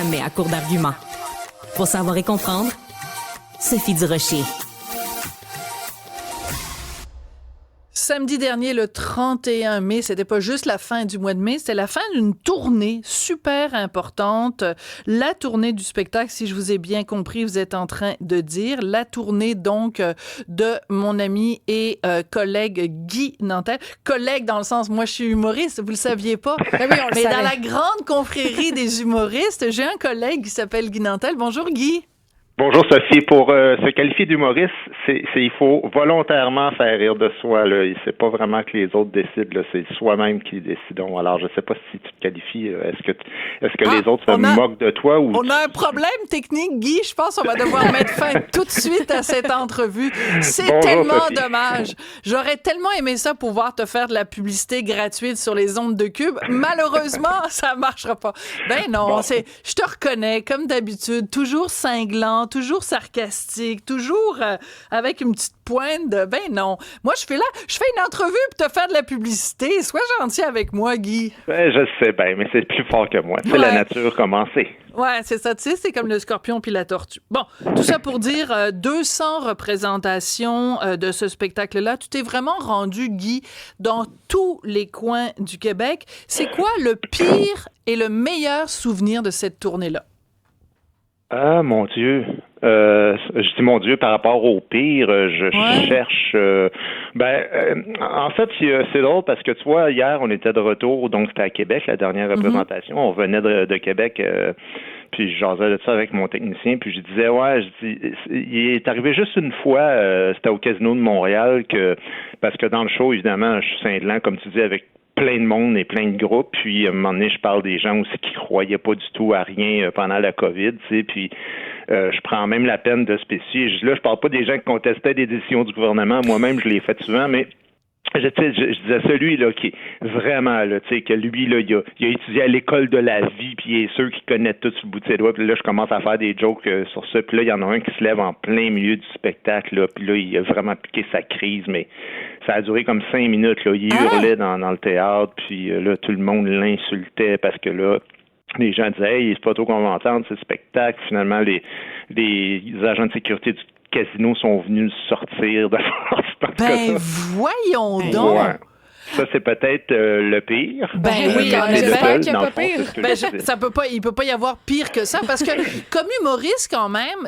Mais à court d'arguments. Pour savoir et comprendre, Sophie Durocher. Samedi dernier, le 31 mai, c'était pas juste la fin du mois de mai, c'était la fin d'une tournée super importante. La tournée du spectacle, si je vous ai bien compris, vous êtes en train de dire. La tournée, donc, de mon ami et collègue Guy Nantel. Collègue dans le sens, moi, je suis humoriste, vous le saviez pas. Oui, on le Mais savait. dans la grande confrérie des humoristes, j'ai un collègue qui s'appelle Guy Nantel. Bonjour, Guy. Bonjour Sophie. Pour se qualifier d'humoriste, il faut volontairement faire rire de soi. Là. C'est pas vraiment que les autres décident. Là. C'est soi-même qui décidons. Alors, je sais pas si tu te qualifies. Est-ce que les autres se moquent de toi ou on a un problème technique, Guy. Je pense qu'on va devoir mettre fin tout de suite à cette entrevue. C'est Bonjour, tellement Sophie. dommage. J'aurais tellement aimé ça pouvoir te faire de la publicité gratuite sur les ondes de Cube. Malheureusement, ça marchera pas. Ben non, Bon. je te reconnais comme d'habitude, toujours cinglant, toujours sarcastique, toujours avec une petite pointe de ben non. Moi, je fais une entrevue pour te faire de la publicité. Sois gentil avec moi, Guy. Ben, je sais bien, mais c'est plus fort que moi. C'est la nature commencée. Ouais, c'est ça. Tu sais, c'est comme le scorpion puis la tortue. Bon, tout ça pour dire 200 représentations de ce spectacle-là. Tu t'es vraiment rendu, Guy, dans tous les coins du Québec. C'est quoi le pire et le meilleur souvenir de cette tournée-là? Ah, mon Dieu. Je dis mon Dieu par rapport au pire, je cherche. En fait, c'est drôle parce que tu vois, hier, on était de retour, donc c'était à Québec, la dernière représentation. On venait de Québec, puis je jasais de ça avec mon technicien, puis je disais, il est arrivé juste une fois, c'était au Casino de Montréal, parce que dans le show, évidemment, je suis cinglant, comme tu dis, avec plein de monde et plein de groupes, puis à un moment donné, je parle des gens aussi qui croyaient pas du tout à rien pendant la COVID, tu sais, puis je prends même la peine de spécifier. Là, je parle pas des gens qui contestaient des décisions du gouvernement, moi-même, je l'ai fait souvent, mais je disais celui là qui est vraiment là, tu sais, que lui là, il a étudié à l'école de la vie, puis il est sûr qu'il connaît tout sur le bout de ses doigts. Puis là, je commence à faire des jokes sur ça. Puis là, il y en a un qui se lève en plein milieu du spectacle là, puis là, il a vraiment piqué sa crise, mais ça a duré comme 5 minutes là. Il hurlait dans le théâtre, puis là, tout le monde l'insultait parce que là, les gens disaient, hey, c'est pas trop qu'on va entendre, c'est le spectacle. Finalement, les agents de sécurité du casino sont venus sortir de force. Ben, voyons donc! Ouais. Ça, c'est peut-être le pire. Ben oui, mais c'est le j'espère seul, qu'il y a dans le pas fond, pire. c'est ce que je disais. Il peut pas y avoir pire que ça parce que comme humoriste quand même,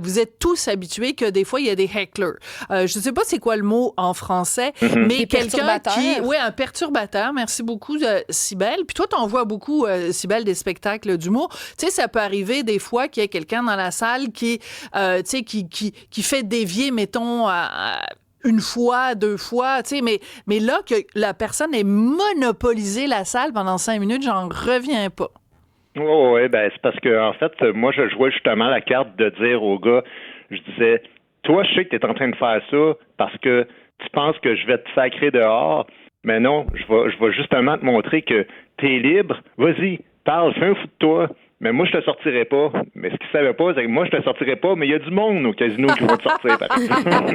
vous êtes tous habitués que des fois il y a des hecklers. Je sais pas c'est quoi le mot en français, mais Des quelqu'un perturbateurs. un perturbateur. Merci beaucoup Cybèle. Puis toi t'en vois beaucoup Cybèle des spectacles d'humour. Tu sais ça peut arriver des fois qu'il y ait quelqu'un dans la salle qui fait dévier mettons une fois, 2 fois, tu sais, mais là, que la personne ait monopolisé la salle pendant 5 minutes, j'en reviens pas. Oui, ben c'est parce que en fait, moi, je jouais justement la carte de dire aux gars, je disais, toi, je sais que tu es en train de faire ça parce que tu penses que je vais te sacrer dehors, mais non, je vais justement te montrer que tu es libre, vas-y, parle, fais un fou de toi. Mais moi, je te sortirai pas. Mais ce qu'ils savaient pas, c'est que moi, je te sortirai pas, mais il y a du monde au casino qui vont te sortir, par exemple.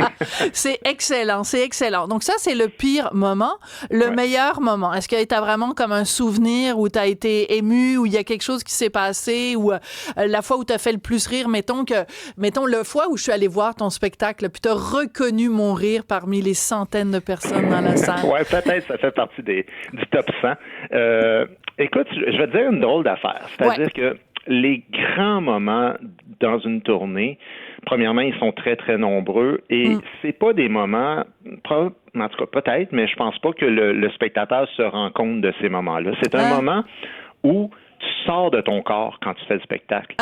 C'est excellent. Donc ça, c'est le pire moment. Le meilleur moment, est-ce que tu as vraiment comme un souvenir où tu as été ému, où il y a quelque chose qui s'est passé, ou la fois où tu as fait le plus rire, mettons le fois où je suis allée voir ton spectacle, puis tu as reconnu mon rire parmi les centaines de personnes dans la salle. Ouais, peut-être ça fait partie du top 100. Écoute, je vais te dire une drôle d'affaire. C'est-à-dire que les grands moments dans une tournée, premièrement, ils sont très, très nombreux et c'est pas des moments, en tout cas peut-être, mais je pense pas que le spectateur se rend compte de ces moments-là. C'est un moment où tu sors de ton corps quand tu fais le spectacle.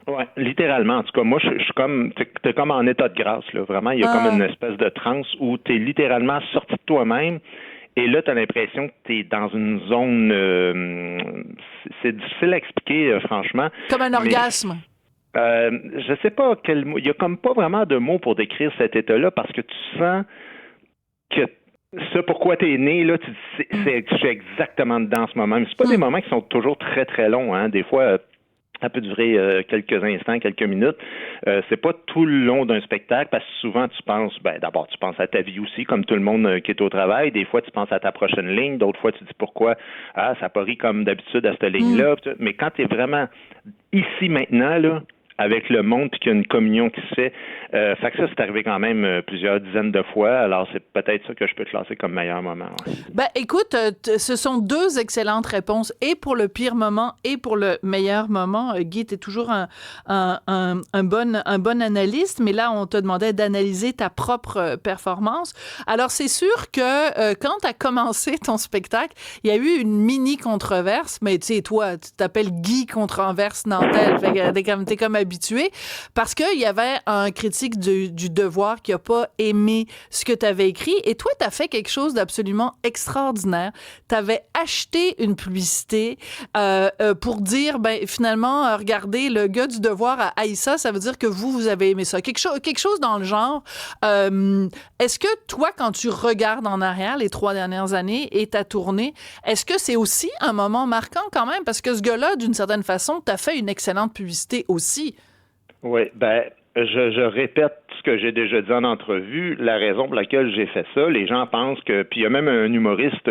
Ouais, littéralement. En tout cas, moi, je suis comme, t'es comme en état de grâce, là. Vraiment, il y a comme une espèce de transe où t'es littéralement sorti de toi-même. Et là, tu as l'impression que tu es dans une zone... c'est difficile à expliquer, franchement. Comme un orgasme. Je sais pas quel mot... Il y a comme pas vraiment de mots pour décrire cet état-là parce que tu sens que ce pourquoi tu es né, là, je suis exactement dedans en ce moment. Mais c'est pas des moments qui sont toujours très, très longs. Hein. Des fois... Ça peut durer quelques instants, quelques minutes. C'est pas tout le long d'un spectacle parce que souvent tu penses, d'abord tu penses à ta vie aussi, comme tout le monde qui est au travail. Des fois tu penses à ta prochaine ligne, d'autres fois tu dis pourquoi ça n'a pas ri comme d'habitude à cette ligne-là. Mais quand tu es vraiment ici maintenant là, avec le monde puis qu'il y a une communion qui se fait. Fait que ça, c'est arrivé quand même plusieurs dizaines de fois. Alors, c'est peut-être ça que je peux classer comme meilleur moment. Ouais. Écoute, ce sont deux excellentes réponses, et pour le pire moment et pour le meilleur moment. Guy, t'es toujours un bon analyste, mais là, on te demandait d'analyser ta propre performance. Alors, c'est sûr que quand t'as commencé ton spectacle, il y a eu une mini-controverse, mais tu sais, toi, tu t'appelles Guy Controverse Nantel, fait que t'es comme habitué, parce qu'il y avait un critique du Devoir qui a pas aimé ce que tu avais écrit, et toi, tu as fait quelque chose d'absolument extraordinaire. Tu avais acheté une publicité pour dire, finalement, regardez, le gars du Devoir a haï ça, ça veut dire que vous avez aimé ça. Quelque chose dans le genre. Est-ce que toi, quand tu regardes en arrière les 3 dernières années et ta tournée, est-ce que c'est aussi un moment marquant quand même? Parce que ce gars-là, d'une certaine façon, t'a fait une excellente publicité aussi. Oui, je répète ce que j'ai déjà dit en entrevue. La raison pour laquelle j'ai fait ça, les gens pensent que... Puis il y a même un humoriste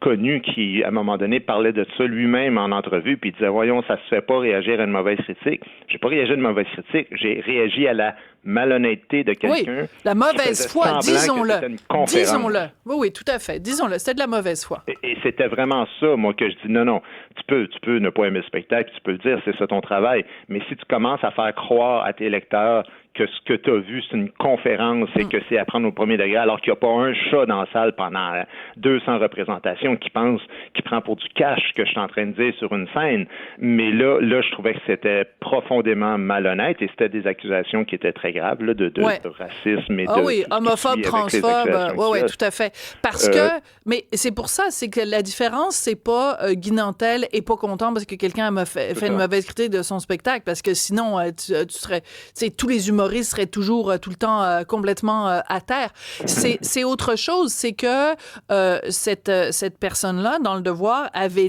connu qui, à un moment donné, parlait de ça lui-même en entrevue, puis il disait, voyons, ça se fait pas réagir à une mauvaise critique. J'ai pas réagi à une mauvaise critique, j'ai réagi à la malhonnêteté de quelqu'un. Oui, la mauvaise foi, disons-le. Disons-le. Oui, tout à fait. Disons-le, c'était de la mauvaise foi. Et c'était vraiment ça, moi, que je dis, non, tu peux ne pas aimer le spectacle, tu peux le dire, c'est ça ton travail, mais si tu commences à faire croire à tes lecteurs que ce que tu as vu, c'est une conférence et que c'est à prendre au premier degré, alors qu'il n'y a pas un chat dans la salle pendant 200 représentations qui prend pour du cash ce que je suis en train de dire sur une scène. Mais là, je trouvais que c'était profondément malhonnête et c'était des accusations qui étaient très graves, là, de racisme et oui, homophobe, transphobe, oui, tout à fait. Parce que, mais c'est pour ça, c'est que la différence, c'est pas Guy Nantel est pas content parce que quelqu'un m'a fait une mauvaise critique de son spectacle, parce que sinon, tu serais, tu sais, tous les humoristes seraient toujours tout le temps complètement à terre. C'est autre chose, c'est que cette personne-là, dans le Devoir, avait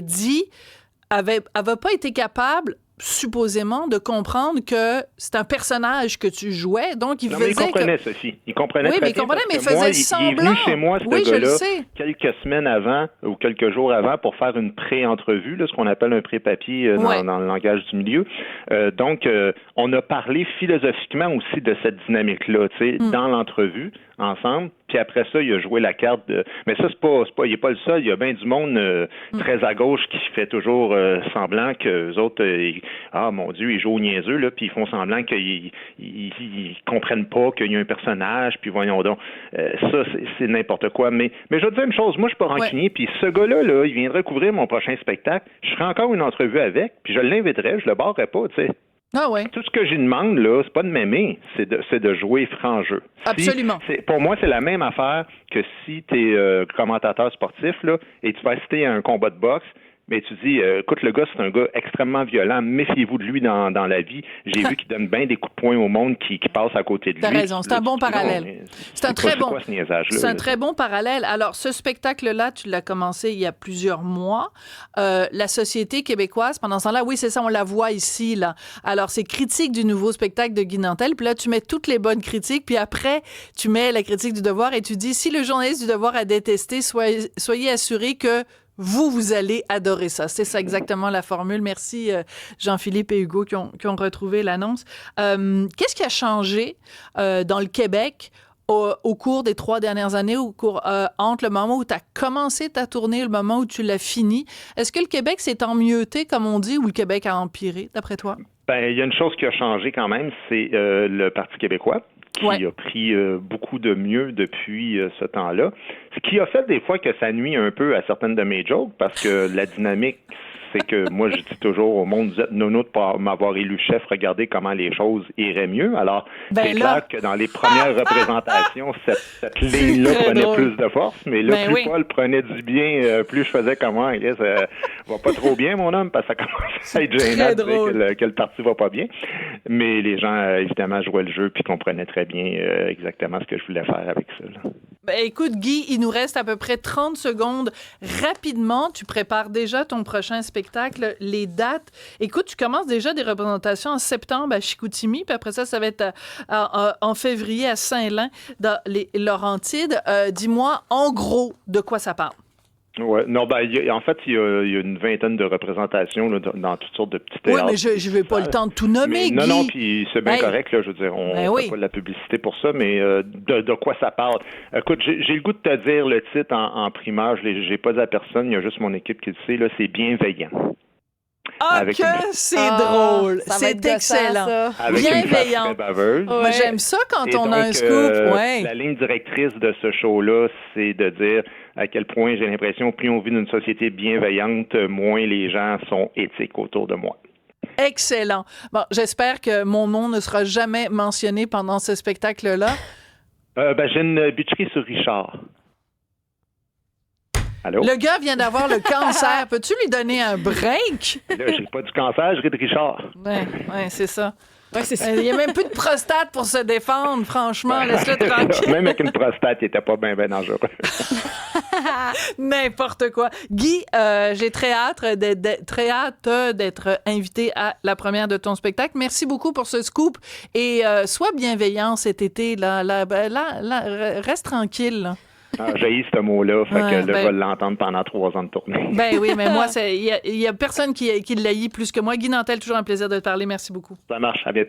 pas été capable, supposément, de comprendre que c'est un personnage que tu jouais, donc il comprenait, Sophie. Il comprenait très bien. Oui, mais il comprenait, mais il faisait semblant. Il est venu chez moi, ce gars-là, quelques semaines avant ou quelques jours avant pour faire une pré-entrevue, là, ce qu'on appelle un pré-papier dans le langage du milieu. Donc, on a parlé philosophiquement aussi de cette dynamique-là, tu sais, dans l'entrevue, ensemble. Puis après ça, il a joué la carte de... Mais ça, il n'est pas le seul. Il y a bien du monde très à gauche qui fait toujours semblant qu'eux autres, mon Dieu, ils jouent au niaiseux, là, puis ils font semblant qu'ils comprennent pas qu'il y a un personnage, puis voyons donc. Ça, c'est n'importe quoi. Mais je vais te dire une chose, moi, je suis pas rancunier, puis ce gars-là, il viendrait couvrir mon prochain spectacle. Je ferai encore une entrevue avec, puis je l'inviterai, je le barrerai pas, tu sais. Ah ouais. Tout ce que j'y demande, là, c'est pas de m'aimer, c'est de jouer franc jeu. Absolument. Pour moi, c'est la même affaire que si tu es commentateur sportif, là, et tu vas assister à un combat de boxe, mais tu dis, écoute, le gars, c'est un gars extrêmement violent, méfiez-vous de lui dans la vie. J'ai vu qu'il donne bien des coups de poing au monde qui passe à côté de lui. T'as raison, c'est un bon parallèle. C'est un très bon parallèle. Alors, ce spectacle-là, tu l'as commencé il y a plusieurs mois. La Société québécoise, pendant ce temps-là, oui, c'est ça, on la voit ici, là. Alors, c'est critique du nouveau spectacle de Guy Nantel, puis là, tu mets toutes les bonnes critiques, puis après, tu mets la critique du Devoir et tu dis, si le journaliste du Devoir a détesté, soyez assurés que vous allez adorer ça. C'est ça exactement la formule. Merci Jean-Philippe et Hugo qui ont retrouvé l'annonce. Qu'est-ce qui a changé dans le Québec au cours des 3 dernières années, entre le moment où tu as commencé ta tournée et le moment où tu l'as fini? Est-ce que le Québec s'est emmieuté, comme on dit, ou le Québec a empiré, d'après toi? Il y a une chose qui a changé quand même, c'est le Parti québécois, qui a pris beaucoup de mieux depuis ce temps-là. Ce qui a fait des fois que ça nuit un peu à certaines de mes jokes, parce que la dynamique, c'est que moi, je dis toujours au monde, vous êtes nono de pas m'avoir élu chef, regardez comment les choses iraient mieux. Alors, c'est clair que dans les premières représentations, cette ligne-là prenait plus de force, mais là, plus Paul prenait du bien, plus je faisais comment, ça va pas trop bien, mon homme, parce que ça commence à être gênant de dire que le parti va pas bien. Mais les gens, évidemment, jouaient le jeu puis comprenaient très bien exactement ce que je voulais faire avec ça, là. Ben, écoute, Guy, il nous reste à peu près 30 secondes. Rapidement, tu prépares déjà ton prochain spectacle, les dates. Écoute, tu commences déjà des représentations en septembre à Chicoutimi, puis après ça va être en février à Saint-Lin, dans les Laurentides. Dis-moi, en gros, de quoi ça parle? Ouais, non, ben, en fait, il y a une vingtaine de représentations là, dans toutes sortes de petits théâtres. Oui, mais je vais pas le temps de tout nommer, Guy. Non, puis c'est bien correct, là, je veux dire, on fait pas de la publicité pour ça, mais de quoi ça parle? Écoute, j'ai le goût de te dire le titre en primeur, j'ai pas dit à personne, il y a juste mon équipe qui le sait, là, c'est Bienveillant. Ah, c'est drôle. C'est excellent. Bienveillant. Moi, j'aime ça quand on a un scoop. La ligne directrice de ce show-là, c'est de dire à quel point j'ai l'impression, plus on vit dans une société bienveillante, moins les gens sont éthiques autour de moi. Excellent. Bon, j'espère que mon nom ne sera jamais mentionné pendant ce spectacle-là. J'ai une bitcherie sur Richard. Allô? Le gars vient d'avoir le cancer. Peux-tu lui donner un break? Là, j'ai pas du cancer, j'ai de Richard. Ouais, c'est ça. Ouais, c'est ça. Il n'y a même plus de prostate pour se défendre, franchement. Laisse-le tranquille. Même avec une prostate, il était pas bien dangereux. N'importe quoi. Guy, j'ai très hâte d'être invité à la première de ton spectacle. Merci beaucoup pour ce scoop. Et sois bienveillant cet été. Là, reste tranquille. Là. J'ai ce mot-là, fait que je vais l'entendre pendant 3 ans de tournée. Ben oui, mais moi, il y a personne qui l'haït plus que moi. Guy Nantel, toujours un plaisir de te parler. Merci beaucoup. Ça marche, à bientôt.